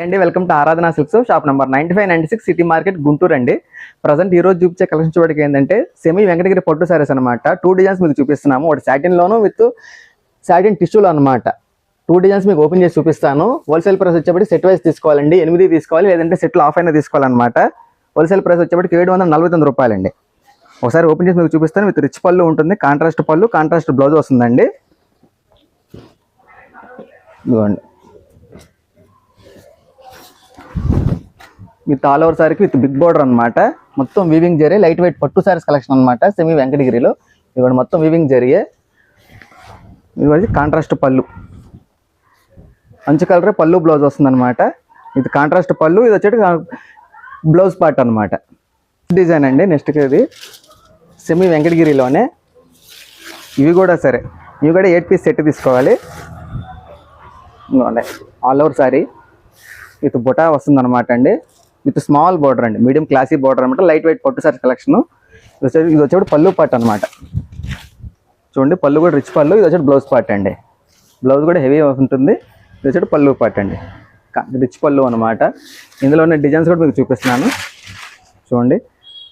అండి welcome to ఆరాధన silks shop number 9596 city market Guntur అండి. ప్రజెంట్ ఈ రోజు చూపించే కలెక్షన్ చూడడానికి ఏంటంటే సెమీ వెంకటగిరి పట్టు సారీస్ అనమాట. 2 డిజైన్స్ మీకు చూపిస్తున్నాము. ఒకటి సాటిన్ లోను విత్ సాటిన్ టిష్యూలో అనమాట. 2 డిజైన్స్ మీకు ఓపెన్ చేసి చూపిస్తాను. హోల్సేల్ ప్రైస్ వచ్చేప్పటికి సెట్ వైస్ తీసుకోవాలండి. 8 తీసుకోవాలి, లేదంటే సెట్లు ఆఫ్ అయినా తీసుకోవాలన్నమాట. హోల్సేల్ ప్రైస్ వచ్చేప్పటికి 749 రూపాయలండి. ఒకసారి ఓపెన్ చేసి మీకు చూపిస్తాను. విత్ రిచ్ పళ్ళు ఉంటుంది, కాంట్రాస్ట్ పళ్ళు, కాంట్రాస్ట్ బ్లౌజ్ వస్తుందండి. ఇదిగోండి విత్ ఆల్ ఓవర్ సారీకి విత్ బిగ్ బోర్డర్ అనమాట. మొత్తం వీవింగ్ జరీ, లైట్ వెయిట్ పట్టు సారీస్ కలెక్షన్ అనమాట. సెమీ వెంకటగిరిలో ఇవ్వండి, మొత్తం వీవింగ్ జరిగే. ఇది కాంట్రాస్ట్ పళ్ళు, మంచి కలర్ పళ్ళు బ్లౌజ్ వస్తుంది అనమాట. ఇది కాంట్రాస్ట్ పళ్ళు, ఇది వచ్చేటి బ్లౌజ్ పార్ట్ అనమాట. డిజైన్ అండి. నెక్స్ట్ ఇది సెమీ వెంకటగిరిలోనే. ఇవి కూడా సరే, ఇవి కూడా 8 పీస్ సెట్ తీసుకోవాలి. ఆల్ ఓవర్ సారీ విత్ బొటా వస్తుంది అనమాట అండి. విత్ స్మాల్ బోర్డర్ అండి, మీడియం క్లాసీ బోర్డర్ అనమాట. లైట్ వెయిట్ పట్టు సారీ కలెక్షన్. ఇది వచ్చేప్పుడు పళ్ళు పార్ట్ అనమాట. చూడండి, పళ్ళు కూడా రిచ్ పళ్ళు. ఇది వచ్చేది బ్లౌజ్ పార్ట్ అండి. బ్లౌజ్ కూడా హెవీ ఉంటుంది. ఇది వచ్చేది పళ్ళు పార్ట్ అండి, రిచ్ పళ్ళు అనమాట. ఇందులో ఉన్న డిజైన్స్ కూడా మీకు చూపిస్తున్నాను చూడండి.